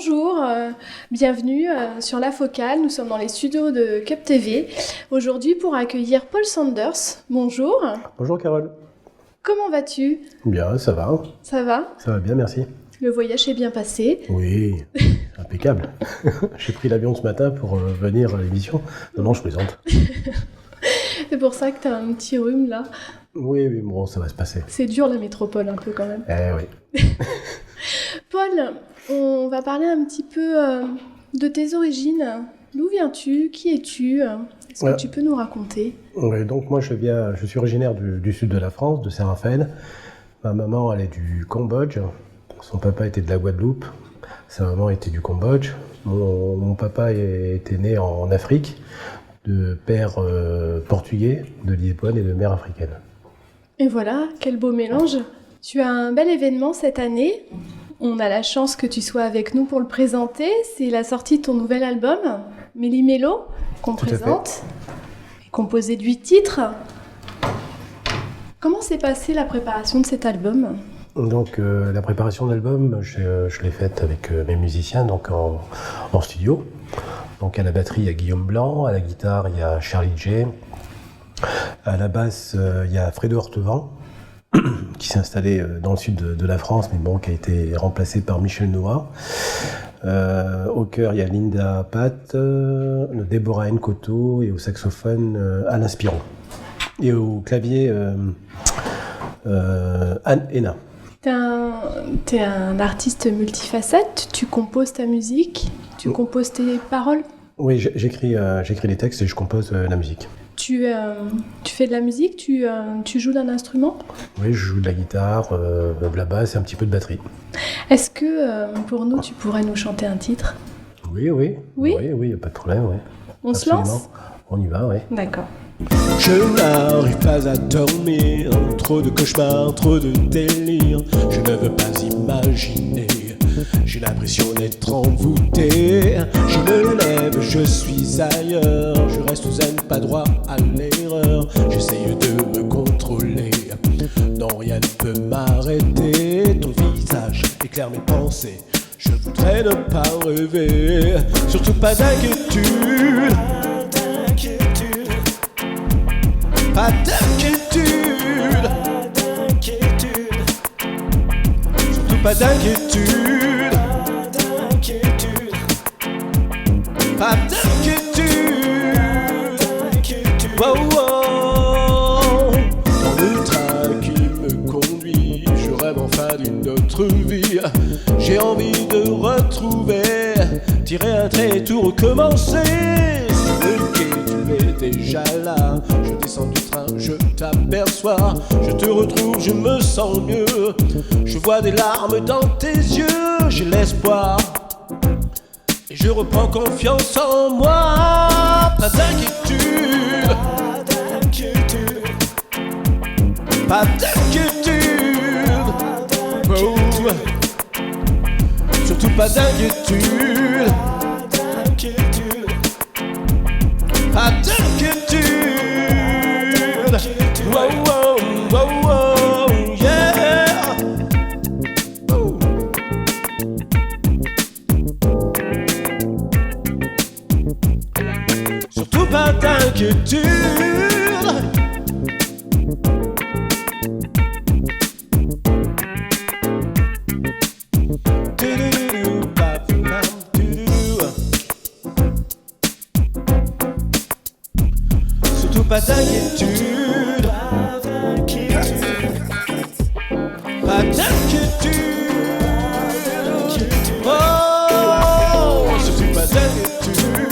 Bonjour, bienvenue sur La Focale. Nous sommes dans les studios de Cup TV aujourd'hui pour accueillir Paul Sanders. Bonjour. Bonjour Carole. Comment vas-tu ? Bien, ça va. Ça va ? Ça va bien, merci. Le voyage s'est bien passé ? Oui, impeccable. J'ai pris l'avion ce matin pour venir à l'émission. Non, je plaisante. C'est pour ça que tu as un petit rhume là. Oui, bon, ça va se passer. C'est dur la métropole un peu quand même. Oui. Paul, on va parler un petit peu de tes origines. D'où viens-tu ? Qui es-tu ? Est-ce que tu peux nous raconter ? Oui, donc moi je suis originaire du sud de la France, de Saint-Raphaël. Ma maman, elle est du Cambodge. Son papa était de la Guadeloupe. Sa maman était du Cambodge. Mon papa était né en Afrique, de père portugais, de Lisbonne et de mère africaine. Et voilà, quel beau mélange. Tu as un bel événement cette année. On a la chance que tu sois avec nous pour le présenter. C'est la sortie de ton nouvel album, Méli-Mélo, qu'on présente. Composé de 8 titres. Comment s'est passée la préparation de cet album ? Donc la préparation de l'album, je l'ai faite avec mes musiciens donc en studio. Donc à la batterie, il y a Guillaume Blanc, à la guitare, il y a Charlie J. À la basse, il y a Fredo Hortevent, qui s'est installé dans le sud de la France, mais bon, qui a été remplacé par Michel Noah. Au chœur, il y a Linda Pat, Déborah Nkoto, et au saxophone, Alain Spiron. Et au clavier, Anne Hénin. T'es un artiste multifacette, tu composes ta musique, tu composes tes paroles ? Oui, j'écris les textes et je compose la musique. Tu fais de la musique, tu joues d'un instrument ? Oui, je joue de la guitare, de la basse et un petit peu de batterie. Est-ce que pour nous, tu pourrais nous chanter un titre ? Oui, y a pas de problème, oui. On Absolument. se lance ? On y va, oui. D'accord. Je n'arrive pas à dormir, trop de cauchemars, trop de délire. Je ne veux pas imaginer, j'ai l'impression d'être envoûté. Je me lève, je suis ailleurs, je reste zen, pas droit à l'erreur. J'essaye de me contrôler, non rien ne peut m'arrêter. Ton visage éclaire mes pensées, je voudrais ne pas rêver. Surtout pas d'inquiétude. Pas d'inquiétude, surtout pas d'inquiétude, pas d'inquiétude, wow, wow. Dans le train qui me conduit, je rêve enfin d'une autre vie. J'ai envie de retrouver, tirer un trait et tout recommencer. Sur le quai, tu es déjà là. Je descends du train, je t'aperçois. Je te retrouve, je me sens mieux. Je vois des larmes dans tes yeux. J'ai l'espoir et je reprends confiance en moi. Pas d'inquiétude, pas d'inquiétude, oh. Surtout pas d'inquiétude, pas d'inquiétude, wow, wow, wow, wow, yeah. Oh. Surtout pas d'inquiétude. Pas d'inquiétude, pas d'inquiétude, oh, surtout pas d'inquiétude,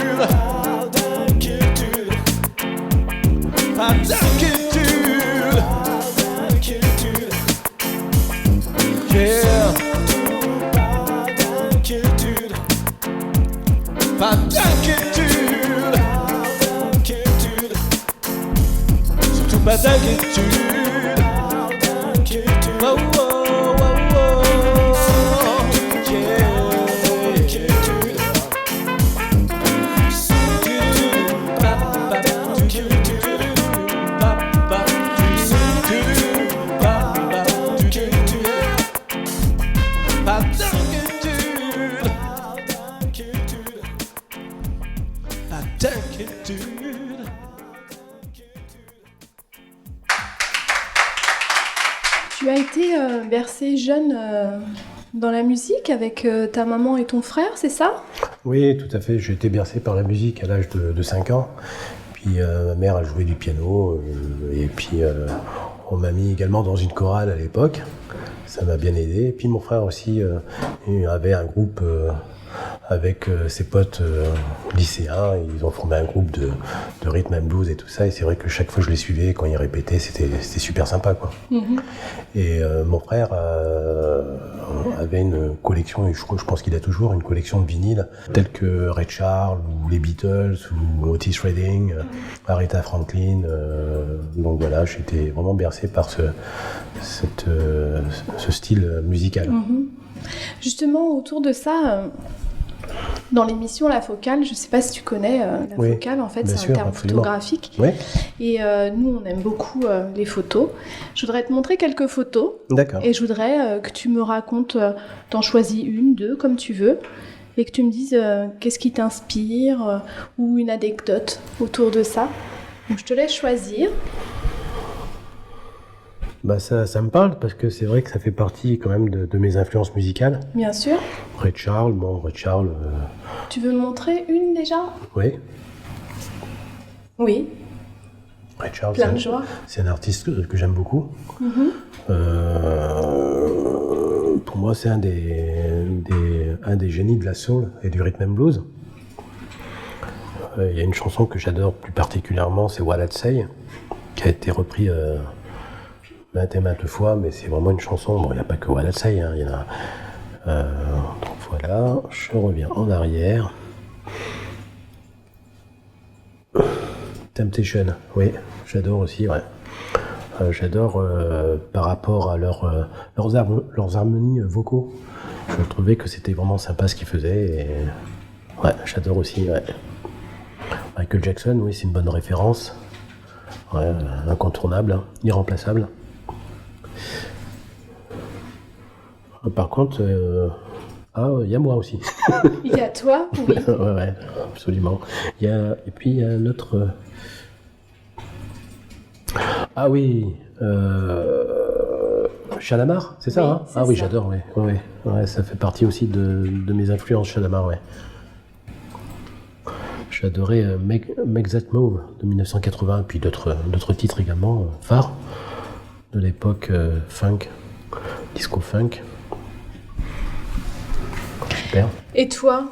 bercé jeune dans la musique avec ta maman et ton frère, c'est ça? Oui, tout à fait. J'ai été bercé par la musique à l'âge de 5 ans. Puis ma mère a joué du piano et puis on m'a mis également dans une chorale à l'époque. Ça m'a bien aidé. Et puis mon frère aussi il avait un groupe avec ses potes lycéens. Ils ont formé un groupe de rhythm and blues et tout ça. Et c'est vrai que chaque fois que je les suivais, quand ils répétaient, c'était super sympa, quoi. Et mon frère avait une collection, et je pense qu'il a toujours une collection de vinyles, tels que Ray Charles, ou les Beatles, ou Otis Redding, Aretha Franklin. Donc voilà, j'étais vraiment bercé par ce style musical. Justement, autour de ça, dans l'émission La Focale, je ne sais pas si tu connais la Focale, en fait, c'est un terme photographique. Ouais. Et nous, on aime beaucoup les photos. Je voudrais te montrer quelques photos. D'accord. Et je voudrais que tu me racontes, t'en choisis une, deux, comme tu veux, et que tu me dises qu'est-ce qui t'inspire ou une anecdote autour de ça. Donc, je te laisse choisir. Bah ça me parle parce que c'est vrai que ça fait partie quand même de mes influences musicales. Bien sûr. Ray Charles. Tu veux me montrer une déjà? Oui. Oui. Ray Charles, plein de joie. C'est un artiste que j'aime beaucoup. Pour moi, c'est un des génies de la soul et du rhythm and blues. Il y a une chanson que j'adore plus particulièrement, c'est What I'd Say, qui a été repris maintes et maintes fois, mais c'est vraiment une chanson. Bon, il n'y a pas que What I'd Say, il y en a. Donc voilà, je reviens en arrière. Temptation, oui, j'adore aussi, ouais. J'adore par rapport à leurs harmonies vocaux. Je trouvais que c'était vraiment sympa ce qu'ils faisaient. Et ouais, j'adore aussi, ouais. Michael Jackson, oui, c'est une bonne référence. Ouais, incontournable, hein, irremplaçable. Par contre, il y a moi aussi. Il y a toi, oui. Ouais, absolument. Et puis il y a un autre. Ah oui, Shalamar, c'est ça, oui, hein? Ah oui, j'adore, ouais, ça fait partie aussi de mes influences, Shalamar, ouais. J'adorais Make That Move de 1980, puis d'autres titres également, phares de l'époque funk, disco funk. Super. Et toi,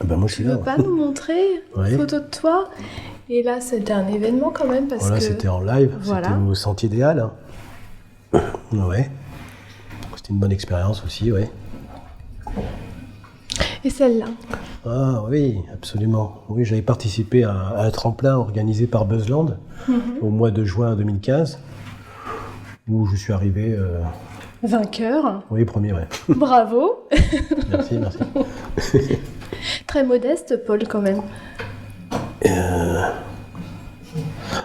moi, je tu veux pas nous montrer une photo de toi? Et là, c'était un événement quand même parce que... C'était en live, c'était au Sentier des Halles. Ouais. C'était une bonne expérience aussi, ouais. Et celle-là? Ah oui, absolument. Oui, j'avais participé à un tremplin organisé par Buzzland au mois de juin 2015, où je suis arrivé... Vainqueur. Oui, premier, ouais. Bravo. Merci. Très modeste, Paul, quand même.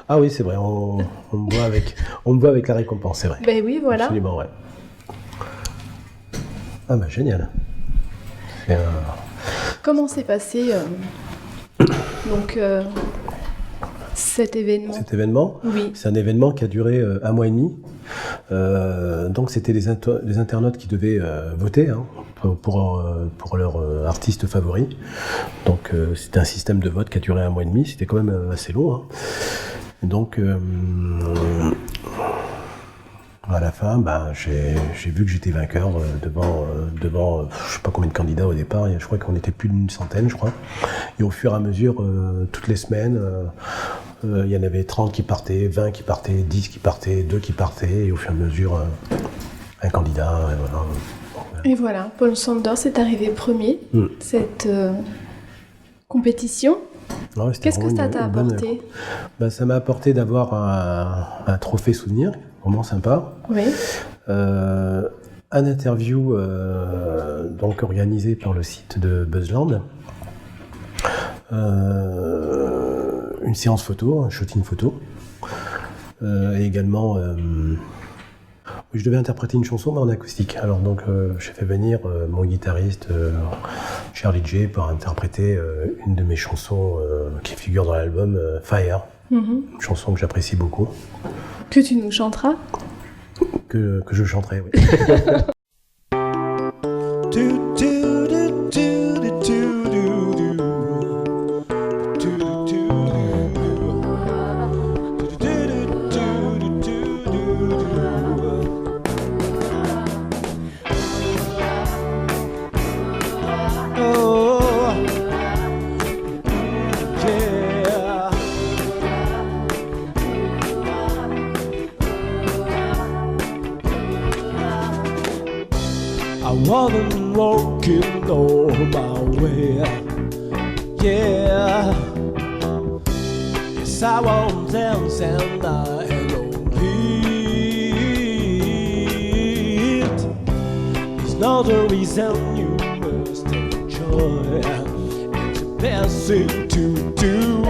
Ah oui, c'est vrai, on me voit avec la récompense, c'est vrai. Ben oui, voilà. Absolument, ouais. Ah bah génial. Comment s'est passé donc cet événement? Cet événement, oui. C'est un événement qui a duré 1 mois et demi. Donc c'était les internautes qui devaient voter pour leur artiste favori. Donc c'était un système de vote qui a duré 1 mois et demi. C'était quand même assez long. Hein. Donc à la fin, j'ai vu que j'étais vainqueur devant je sais pas combien de candidats au départ. Je crois qu'on était plus d'une centaine, je crois. Et au fur et à mesure, toutes les semaines, il y en avait 30 qui partaient, 20 qui partaient, 10 qui partaient, 2 qui partaient, et au fur et à mesure, un candidat. Et voilà, Paul Sanders est arrivé premier cette compétition. Ouais, qu'est-ce que ça t'a apporté? Ça m'a apporté d'avoir un trophée souvenir, vraiment sympa. Oui. Un interview donc organisé par le site de Buzzland. Une séance photo, un shooting photo. Et également, je devais interpréter une chanson mais en acoustique. Alors donc j'ai fait venir mon guitariste Charlie J pour interpréter une de mes chansons qui figure dans l'album Fire. Une chanson que j'apprécie beaucoup. Que tu nous chanteras? Que je chanterai, oui. I wasn't walking on my way, yeah. Yes, I was dancing night on it. It's not the reason you must enjoy. It's the best thing to do.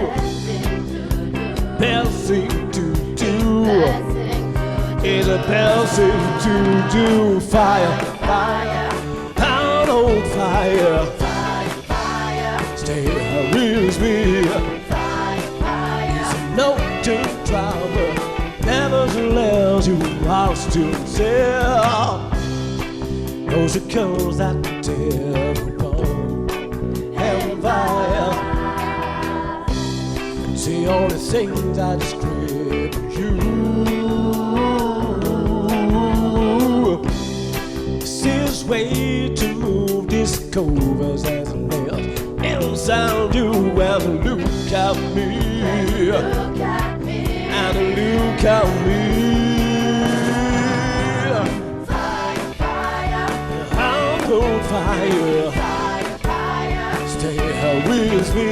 Best thing to do. It's the best thing to do. Fire, fire, out on fire. Stay with me. It's a note to travel. Nevertheless, you are still there. Those are girls that tell and fire. See all the things I describe you. Way to move discovers as a nail inside you and look at me, and look at me. Fire, fire, I'm on fire. Stay with me.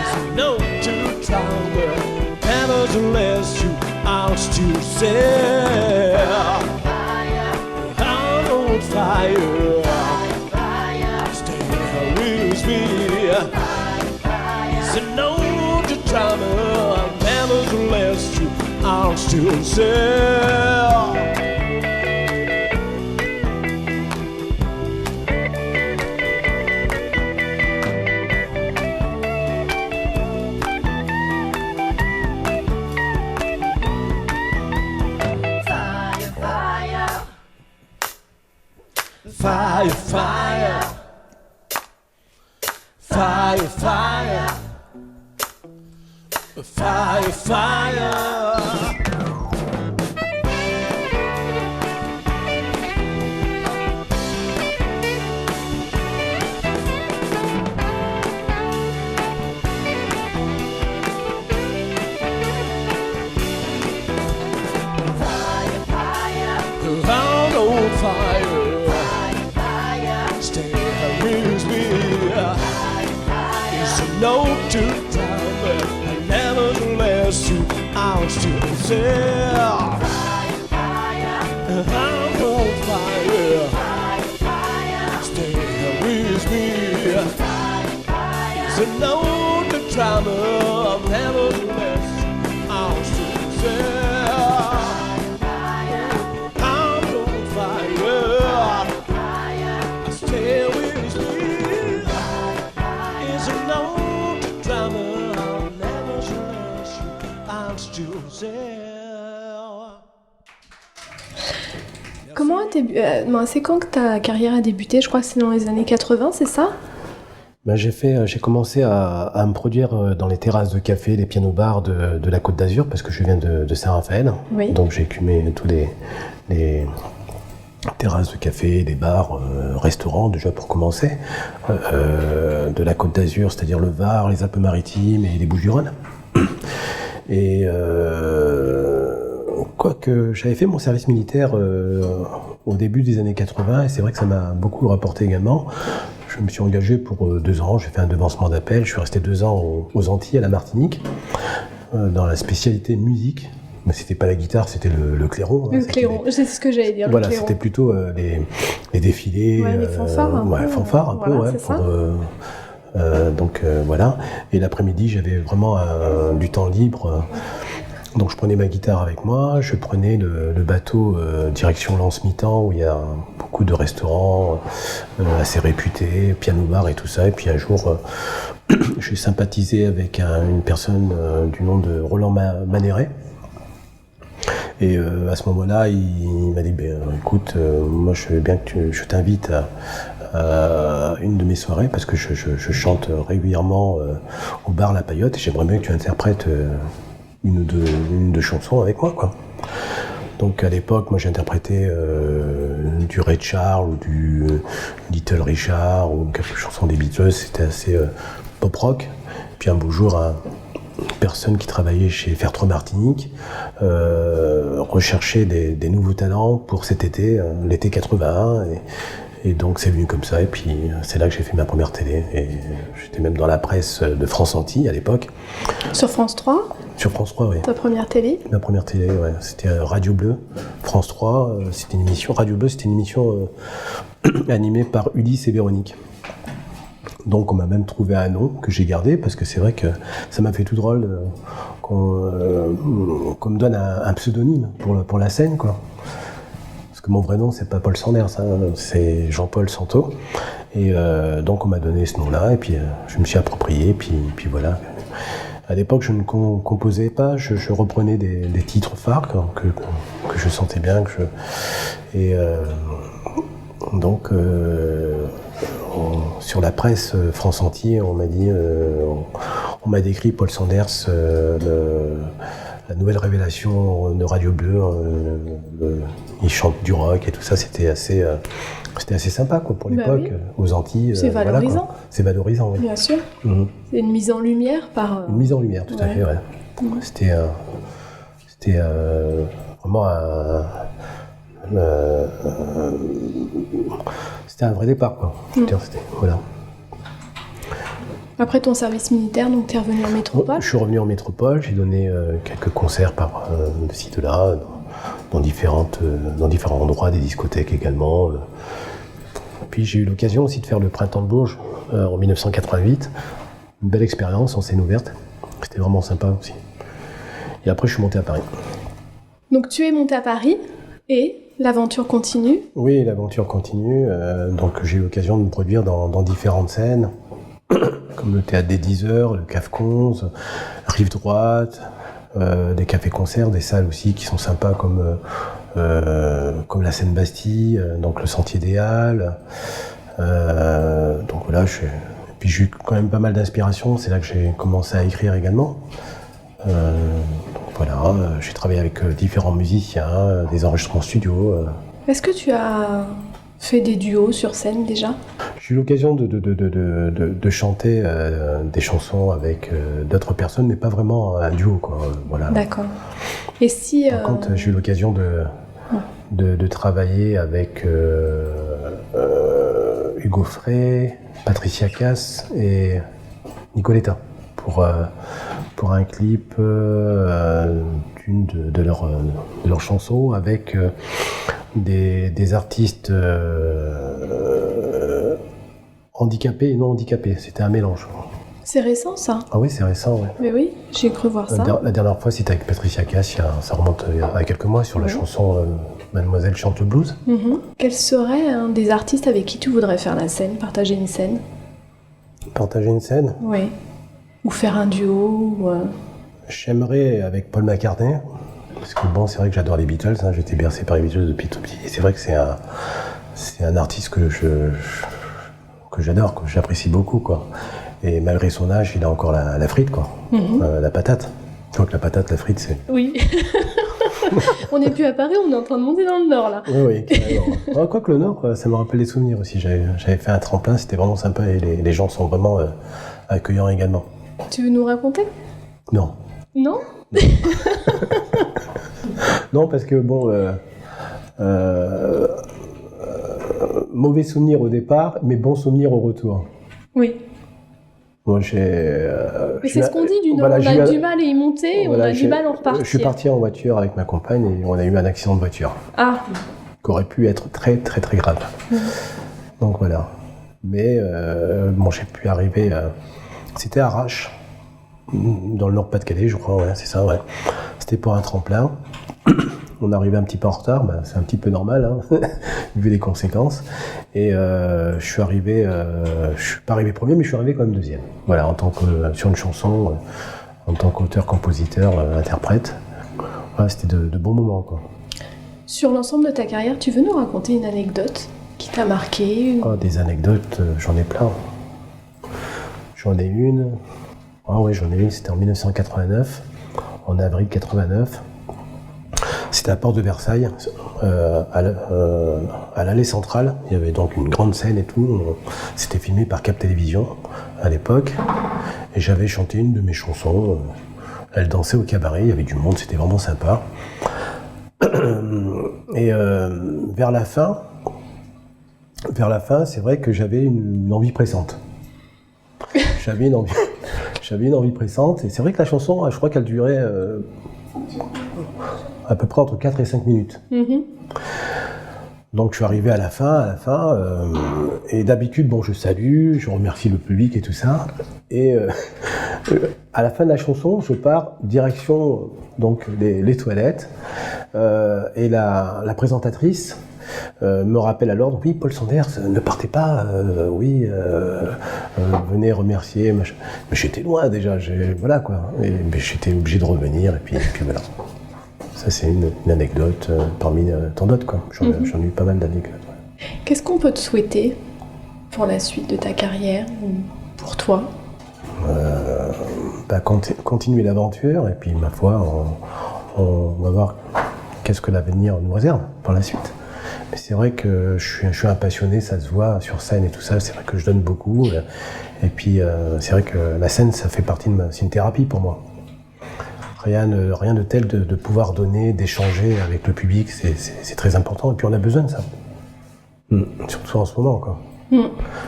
It's no to trouble. Nevertheless, you are still there. Fire, stay with me. It's a no to drama. Nevertheless, you are still there. Fire, fire, fire, fire, fire, fire. I'm on fire. It's a no to time, but nevertheless you are still there. I'm on fire. Stay with me. It's a no to drama, nevertheless I'm still there. I'm on fire. Stay with me. It's a no to drama, nevertheless I'm still there. Comment c'est quand que ta carrière a débuté? Je crois que c'est dans les années 80, c'est ça? Ben, j'ai commencé à me produire dans les terrasses de café, les pianos-bars de la Côte d'Azur, parce que je viens de Saint-Raphaël. Oui. Donc j'ai écumé tous les terrasses de café, des bars, restaurants déjà pour commencer, de la Côte d'Azur, c'est-à-dire le Var, les Alpes-Maritimes et les Bouches-du-Rhône. Et quoique j'avais fait mon service militaire au début des années 80, et c'est vrai que ça m'a beaucoup rapporté également. Je me suis engagé pour 2 ans, j'ai fait un devancement d'appel, je suis resté 2 ans aux Antilles, à la Martinique, dans la spécialité musique. Mais c'était pas la guitare, c'était le clairon. Le clairon, c'est ce que j'allais dire. Voilà, c'était plutôt les défilés. Ouais, les fanfares un peu. Ouais, fanfares un peu, voilà, ouais. C'est ça. Donc voilà. Et l'après-midi, j'avais vraiment du temps libre. Donc je prenais ma guitare avec moi, je prenais le bateau direction Lens-Mitan, où il y a beaucoup de restaurants assez réputés, piano-bar et tout ça. Et puis un jour, j'ai sympathisé avec une personne du nom de Roland Maneret. Et à ce moment-là, il m'a dit, écoute, moi je veux bien que je t'invite à une de mes soirées, parce que je chante régulièrement au bar La Paillote, et j'aimerais bien que tu interprètes une ou deux chansons avec moi, quoi. Donc à l'époque, moi j'interprétais du Ray Charles ou du Little Richard ou quelques chansons des Beatles, c'était assez pop rock. Puis un beau jour, une personne qui travaillait chez Fertro Martinique recherchait des nouveaux talents pour cet été, l'été 81. Et donc c'est venu comme ça, et puis c'est là que j'ai fait ma première télé. Et j'étais même dans la presse de France Antilles à l'époque. Sur France 3 ? Sur France 3, oui. Ta première télé ? Ma première télé, ouais. C'était Radio Bleu. France 3, c'était une émission. Radio Bleu, c'était une émission animée par Ulysse et Véronique. Donc on m'a même trouvé un nom que j'ai gardé, parce que c'est vrai que ça m'a fait tout drôle qu'on me donne un pseudonyme pour la scène, quoi. Parce que mon vrai nom, c'est pas Paul Sanders, c'est Jean-Paul Santo. Et donc on m'a donné ce nom-là, et puis je me suis approprié, puis voilà. À l'époque, je ne composais pas, je reprenais des titres phares que je sentais bien. Donc, sur la presse France Antilles, on m'a dit, on m'a décrit Paul Sanders, la nouvelle révélation de Radio Bleu. Il chante du rock et tout ça, c'était assez sympa, quoi, pour l'époque, oui. Aux Antilles. C'est valorisant. Voilà, c'est valorisant, oui. Bien sûr. Mmh. C'est une mise en lumière par... Une mise en lumière, tout à fait, ouais. Mmh. C'était vraiment c'était un vrai départ, quoi. Voilà. Après ton service militaire, donc tu es revenu en métropole ? Je suis revenu en métropole, j'ai donné quelques concerts par ci, de là, dans différents endroits, des discothèques également. Puis j'ai eu l'occasion aussi de faire le Printemps de Bourges en 1988. Une belle expérience en scène ouverte. C'était vraiment sympa aussi. Et après, je suis monté à Paris. Donc tu es monté à Paris et l'aventure continue ? Oui, l'aventure continue. Donc j'ai eu l'occasion de me produire dans différentes scènes, comme le Théâtre des 10 Heures, le Cave Conze, Rive Droite, des cafés-concerts, des salles aussi qui sont sympas comme la Seine Bastille, donc le Sentier des Halles. Donc voilà, puis j'ai eu quand même pas mal d'inspiration, c'est là que j'ai commencé à écrire également. Donc voilà, j'ai travaillé avec différents musiciens, des enregistrements studio. Est-ce que tu as fait des duos sur scène déjà ? J'ai eu l'occasion de chanter des chansons avec d'autres personnes, mais pas vraiment un duo, quoi. Voilà. D'accord. Et si... Par contre, j'ai eu l'occasion de travailler avec Hugo Frey, Patricia Cass et Nicoletta pour un clip d'une de leurs chansons avec des artistes handicapés et non handicapés. C'était un mélange. C'est récent, ça ? Ah oui, c'est récent, oui. Mais oui, j'ai cru voir ça. La dernière fois, c'était avec Patricia Cass, ça remonte à quelques mois, sur la chanson Mademoiselle chante le blues. Mm-hmm. Quel serait un des artistes avec qui tu voudrais faire la scène, partager une scène ? Partager une scène ? Oui. Ou faire un duo ou J'aimerais avec Paul McCartney, parce que bon, c'est vrai que j'adore les Beatles, j'étais bercé par les Beatles depuis tout petit, et c'est vrai que c'est un artiste que j'adore, que j'apprécie beaucoup, quoi. Et malgré son âge, il a encore la frite, quoi. Mm-hmm. La patate. Je crois que la patate, la frite, c'est... Oui. On n'est plus à Paris, on est en train de monter dans le Nord, là. Oui, carrément. Quoique le Nord, ça me rappelle des souvenirs aussi. J'avais fait un tremplin, c'était vraiment sympa, et les gens sont vraiment accueillants également. Tu veux nous raconter ? Non. Non ? Non, parce que bon... mauvais souvenir au départ, mais bon souvenir au retour. Oui. Moi, mais c'est ce qu'on dit du Nord, on a du mal à y monter, on a du mal à en repartir. Je suis parti en voiture avec ma compagne et on a eu un accident de voiture. Ah. Qui aurait pu être très très très grave. Donc voilà. Mais bon, j'ai pu arriver... c'était à Arrache, dans le Nord-Pas-de-Calais, je crois, ouais, c'est ça, ouais. C'était pour un tremplin. On arrivait un petit peu en retard, c'est un petit peu normal, vu les conséquences. Et je suis pas arrivé premier, mais je suis arrivé quand même deuxième. Voilà, sur une chanson, en tant qu'auteur, compositeur, interprète. Ouais, c'était de bons moments, quoi. Sur l'ensemble de ta carrière, tu veux nous raconter une anecdote qui t'a marqué? Oh, des anecdotes, j'en ai plein. J'en ai une. Ah oui, j'en ai une, c'était en 1989, en avril 89. C'était à la porte de Versailles, à l'allée centrale. Il y avait donc une grande scène et tout. C'était filmé par Cap Télévision à l'époque. Et j'avais chanté une de mes chansons. Elle dansait au cabaret, il y avait du monde, c'était vraiment sympa. Et vers la fin, c'est vrai que j'avais une envie pressante. J'avais une envie pressante. Et c'est vrai que la chanson, je crois qu'elle durait à peu près entre 4 et 5 minutes. Mm-hmm. Donc je suis arrivé à la fin, et d'habitude, bon, je salue, je remercie le public et tout ça. Et à la fin de la chanson, je pars direction donc les toilettes, et la présentatrice me rappelle à l'ordre, oui, Paul Sanders, ne partez pas, venez remercier. Mais j'étais loin déjà, voilà quoi. Et j'étais obligé de revenir, et puis voilà. Ça, c'est une anecdote parmi tant d'autres, quoi. J'en ai eu pas mal d'anecdotes. Ouais. Qu'est-ce qu'on peut te souhaiter pour la suite de ta carrière, ou pour toi? Continuer l'aventure, et puis, ma foi, on va voir qu'est-ce que l'avenir nous réserve pour la suite. Mais c'est vrai que je suis un passionné, ça se voit sur scène et tout ça. C'est vrai que je donne beaucoup. Et puis, c'est vrai que la scène, ça fait partie c'est une thérapie pour moi. Rien de tel de pouvoir donner, d'échanger avec le public, c'est très important. Et puis on a besoin de ça. Surtout en ce moment, quoi.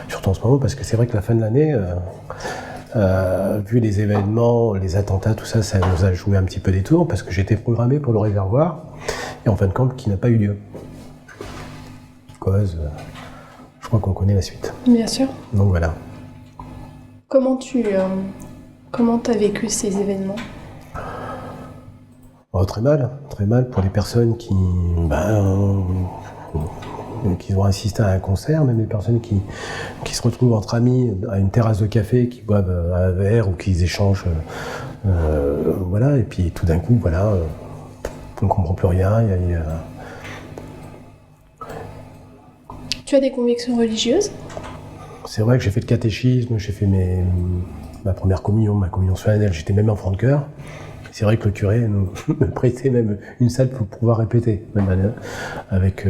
Surtout en ce moment, parce que c'est vrai que la fin de l'année, vu les événements, les attentats, tout ça, ça nous a joué un petit peu des tours, parce que j'étais programmé pour le Réservoir, et en fin de compte, qui n'a pas eu lieu. Cause, je crois qu'on connaît la suite. Bien sûr. Donc voilà. Comment t'as vécu ces événements? Oh, très mal pour les personnes qui ont assisté à un concert, même les personnes qui se retrouvent entre amis à une terrasse de café, qui boivent un verre ou qui échangent, voilà, et puis tout d'un coup, voilà, on ne comprend plus rien. Tu as des convictions religieuses? C'est vrai que j'ai fait le catéchisme, j'ai fait ma première communion, ma communion solennelle, j'étais même enfant de chœur. C'est vrai que le curé me prêtait même une salle pour pouvoir répéter, même avec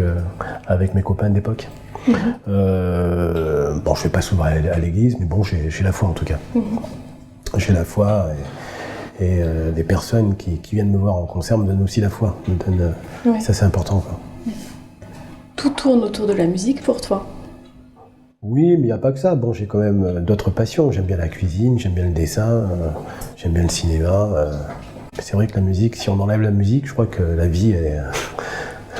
mes copains de l'époque. Bon, je ne vais pas souvent à l'église, mais bon, j'ai la foi en tout cas. J'ai la foi, et les personnes qui viennent me voir en concert me donnent aussi la foi. Ça, c'est important, quoi. Tout tourne autour de la musique pour toi? Oui, mais il n'y a pas que ça. Bon, j'ai quand même d'autres passions. J'aime bien la cuisine, j'aime bien le dessin, j'aime bien le cinéma. C'est vrai que la musique, si on enlève la musique, je crois que la vie,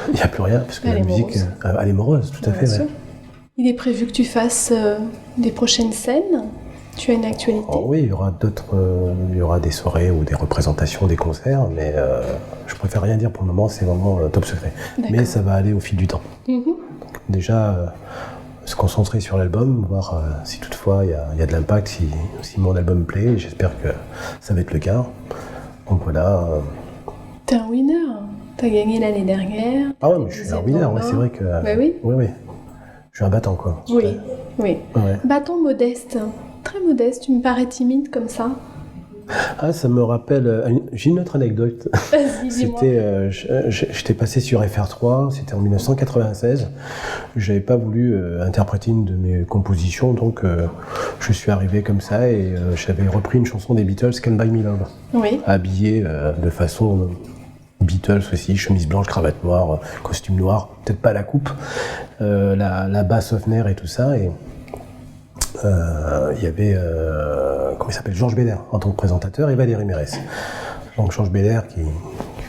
il n'y a plus rien, parce que la musique, elle est morose, tout à fait. Ouais. Il est prévu que tu fasses des prochaines scènes? Tu as une actualité? Oui, il y aura des soirées ou des représentations, des concerts, mais je préfère rien dire pour le moment, c'est vraiment top secret. D'accord. Mais ça va aller au fil du temps. Donc, déjà, se concentrer sur l'album, voir si toutefois il y a de l'impact, si mon album plaît, j'espère que ça va être le cas. Donc voilà. T'es un winner, t'as gagné l'année dernière. Ah ouais, mais je suis un winner, ouais, c'est vrai que... Bah oui. Oui. Je suis un battant, quoi. Oui. Ouais. Battant modeste, très modeste, tu me parais timide comme ça. Ah, ça me rappelle... J'ai une autre anecdote. Vas-y, dis-moi. J'étais passé sur FR3, c'était en 1996. J'avais pas voulu interpréter une de mes compositions, donc je suis arrivé comme ça et j'avais repris une chanson des Beatles, Can't Buy Me Love. Oui. Habillé de façon Beatles aussi, chemise blanche, cravate noire, costume noir, peut-être pas la coupe, la basse Hofner et tout ça. Et il y avait, comment il s'appelle, Georges Belair en tant que présentateur et Valérie Mérès. Donc Georges Belair qui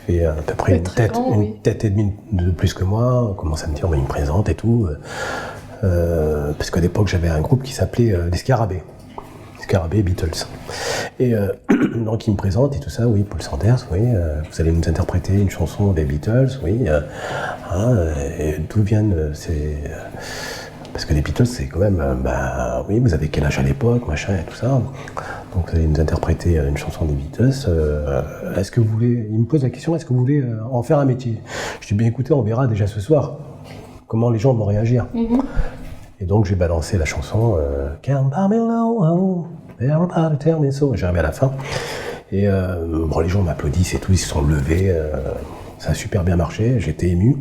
fait à peu près une tête et demie de plus que moi, on commence à me dire, il me présente et tout. Parce qu'à l'époque j'avais un groupe qui s'appelait les Scarabées. Scarabées Beatles. Et donc il me présente et tout ça, oui, Paul Sanders, oui, vous allez nous interpréter une chanson des Beatles, oui. Et d'où viennent ces... Parce que les Beatles, c'est quand même, oui, vous avez quel âge à l'époque, machin et tout ça. Donc vous allez nous interpréter une chanson des Beatles. Est-ce que vous voulez... Il me pose la question, est-ce que vous voulez en faire un métier? Je dis, bien écoutez, on verra déjà ce soir comment les gens vont réagir. Et donc j'ai balancé la chanson Can't buy me low, everybody tell me so. J'ai arrivé à la fin. Et les gens m'applaudissent et tout, ils se sont levés. Ça a super bien marché, j'étais ému.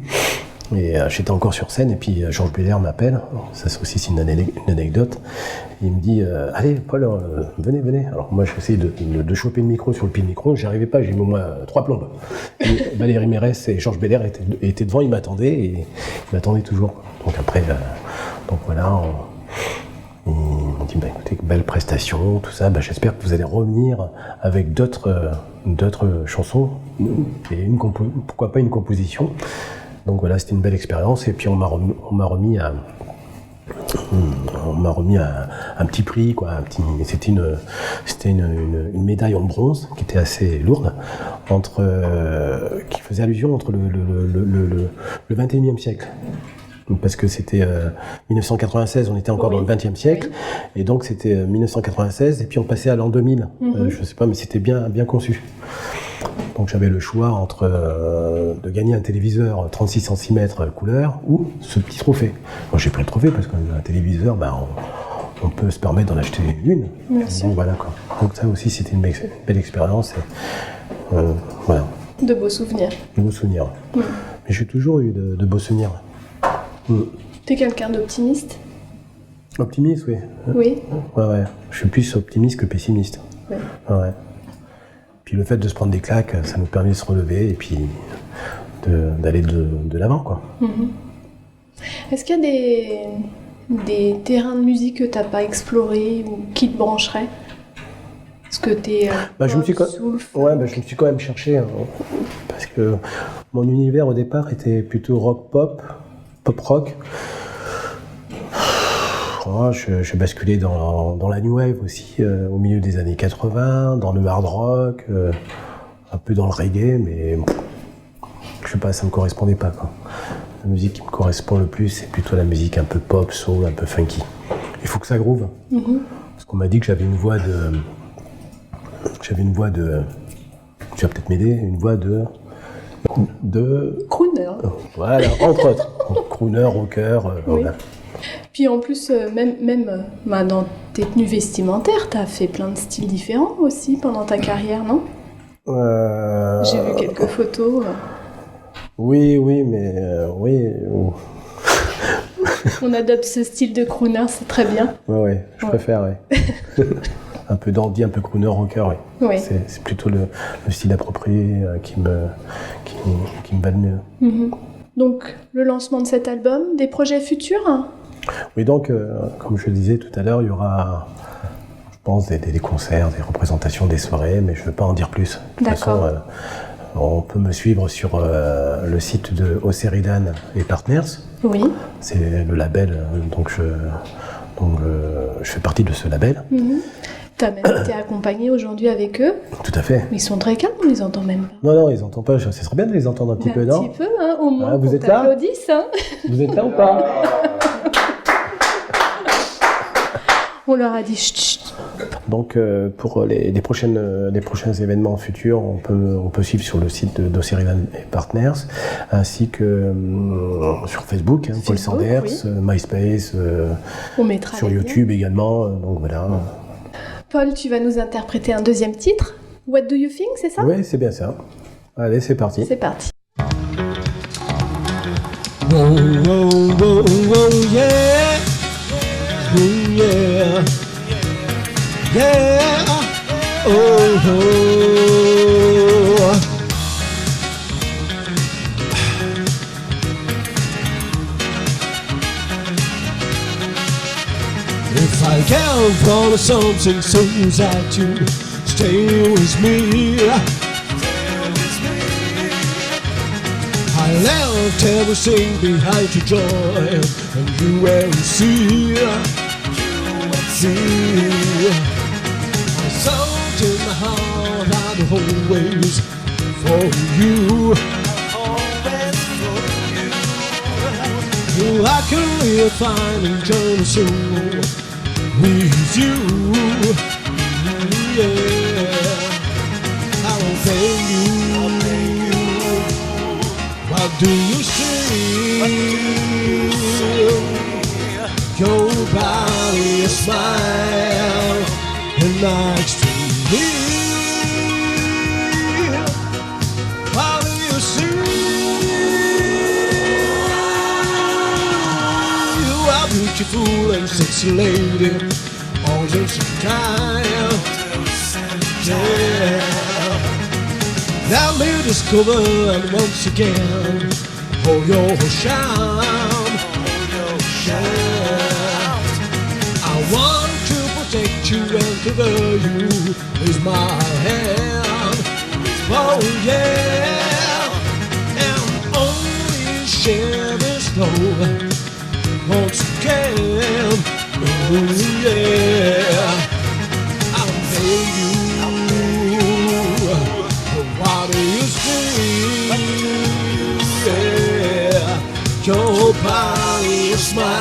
Et j'étais encore sur scène, et puis Georges Belair m'appelle. Ça aussi, c'est une anecdote. Il me dit allez, Paul, venez. Alors moi, j'essaie de choper le micro sur le pied de micro. J'y arrivais pas, j'ai mis au moins 3 plombes. Et Valérie Mérès et Georges Belair étaient devant, ils m'attendaient, et ils m'attendaient toujours. Donc après, voilà. Ils m'ont dit écoutez, belle prestation, tout ça. J'espère que vous allez revenir avec d'autres chansons et pourquoi pas une composition. Donc voilà, c'était une belle expérience. Et puis on m'a remis un petit prix, quoi. C'était une médaille en bronze qui était assez lourde, qui faisait allusion entre le 21e siècle. Parce que c'était 1996, on était encore dans le 20e siècle, et donc c'était 1996, et puis on passait à l'an 2000. Je sais pas, mais c'était bien conçu. Donc j'avais le choix entre de gagner un téléviseur 36 cm couleur ou ce petit trophée. Moi j'ai pris le trophée parce qu'un téléviseur, on peut se permettre d'en acheter une. Donc voilà quoi. Donc ça aussi c'était une belle expérience. Et, voilà. De beaux souvenirs. De beaux souvenirs. Mais j'ai toujours eu de beaux souvenirs. T'es quelqu'un d'optimiste? Optimiste, oui. Oui. Ouais. Je suis plus optimiste que pessimiste. Oui. Ouais. Puis le fait de se prendre des claques, ça nous permet de se relever et puis d'aller de l'avant, quoi. Est-ce qu'il y a des terrains de musique que t'as pas explorés ou qui te brancheraient? Est-ce que t'es je me suis quand même cherché, parce que mon univers au départ était plutôt rock pop rock. Je basculais dans la new wave aussi, au milieu des années 80, dans le hard rock, un peu dans le reggae, mais je sais pas, ça me correspondait pas, quoi. La musique qui me correspond le plus, c'est plutôt la musique un peu pop, soul, un peu funky. Il faut que ça groove. Parce qu'on m'a dit que j'avais une voix de... Tu vas peut-être m'aider, une voix de... Crooner. Voilà, entre autres. Crooner, rocker, voilà. Puis en plus, même dans tes tenues vestimentaires, t'as fait plein de styles différents aussi pendant ta carrière, non? J'ai vu quelques photos. Oui, mais oui. On adopte ce style de crooner, c'est très bien. Ouais, je préfère, ouais. Un peu dandy, un peu crooner, rocker, oui. Oui. C'est plutôt le style approprié qui me va le mieux. Donc, le lancement de cet album, des projets futurs? Oui, donc, comme je le disais tout à l'heure, il y aura, je pense, des concerts, des représentations, des soirées, mais je ne veux pas en dire plus. De toute façon, on peut me suivre sur le site de O'Sheridan et Partners. Oui. C'est le label, donc je fais partie de ce label. Tu as même été accompagné aujourd'hui avec eux. Tout à fait. Mais ils sont très calmes, on les entend même pas. Non, ils n'entendent pas. Ce serait bien de les entendre un petit peu, non? Un petit peu, au moins. Vous êtes là? Hein. Vous êtes là ou pas? On leur a dit chut. Donc pour les prochains événements futurs, on peut suivre sur le site d'O'Sheridan et Partners, ainsi que sur Facebook, Paul Sanders, oui. MySpace, sur YouTube également. Donc voilà. Paul, tu vas nous interpréter un deuxième titre. What do you think, c'est ça? Oui, c'est bien ça. Allez, c'est parti. C'est parti. Whoa, whoa, whoa, whoa, yeah. Ooh, yeah. Yeah. Oh, oh. If I can follow something so that you stay with me, I left everything behind to join, and you will see. I thought in my heart I'd always for you. I can really find and join soon with you. I will pay you. What do you see? Your body, a smile, and nice to me. What do you see? You are beautiful and sexy lady, all just in time. Yeah. Let me discover and once again all your charm. I want to protect you and cover you with my hand. Oh yeah, and only share this love once again. Oh yeah, I'll pay you. What do you see? Yeah, your body, a smile,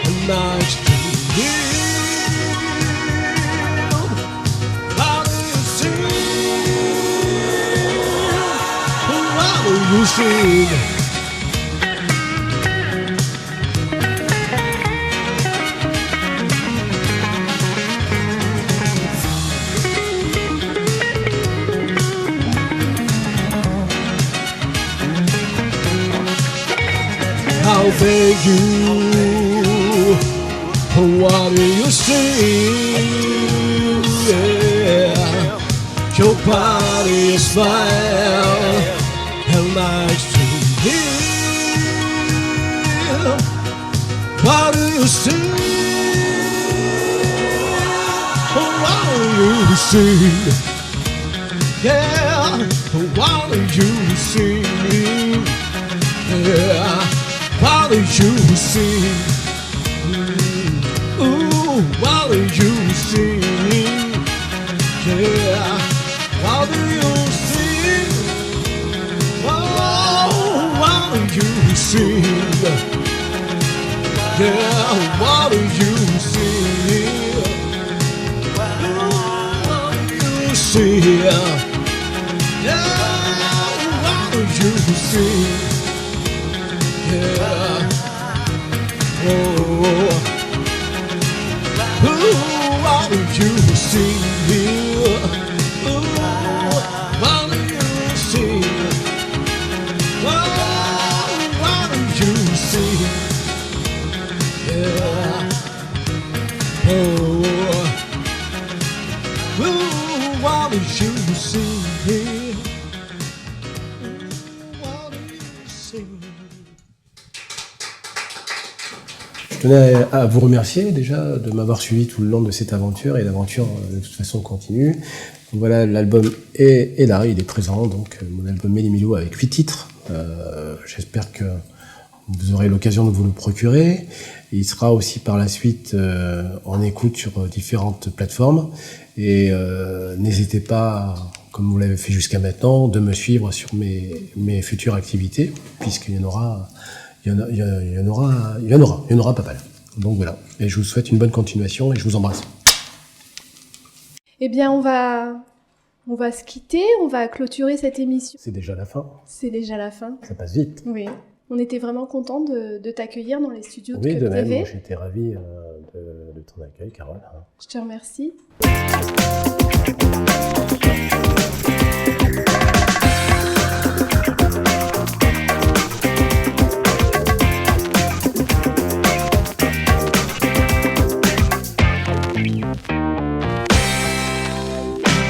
and nice to you. What do you see? What do you see? I'll beg you. What do you see? Yeah, your body, a smile, and nice to me. What do you see? What do you see? Yeah, what do you see? Yeah. What do you see? Ooh, what do you see? Yeah, what do you see? Oh, what do you see? Yeah, what do you see? Ooh, what do you see? Yeah, what do you see? Yeah. Oh. Ooh, what do you see? Ooh, what do you see? Oh, what do you see? Yeah. Oh. Ooh, what do you see? What do you see? Je tenais à vous remercier déjà de m'avoir suivi tout le long de cette aventure, et l'aventure de toute façon continue. Donc voilà, l'album est là, il est présent, donc mon album Méli-Milo avec 8 titres. J'espère que vous aurez l'occasion de vous le procurer. Il sera aussi par la suite en écoute sur différentes plateformes, et n'hésitez pas, comme vous l'avez fait jusqu'à maintenant, de me suivre sur mes futures activités, puisqu'il y en aura. Il y en aura pas mal. Donc voilà. Et je vous souhaite une bonne continuation et je vous embrasse. Eh bien, on va se quitter, on va clôturer cette émission. C'est déjà la fin. C'est déjà la fin. Ça passe vite. Oui. On était vraiment contents de t'accueillir dans les studios de Oui, Club de même. TV. Moi, j'étais ravi de ton accueil, Carole. Je te remercie.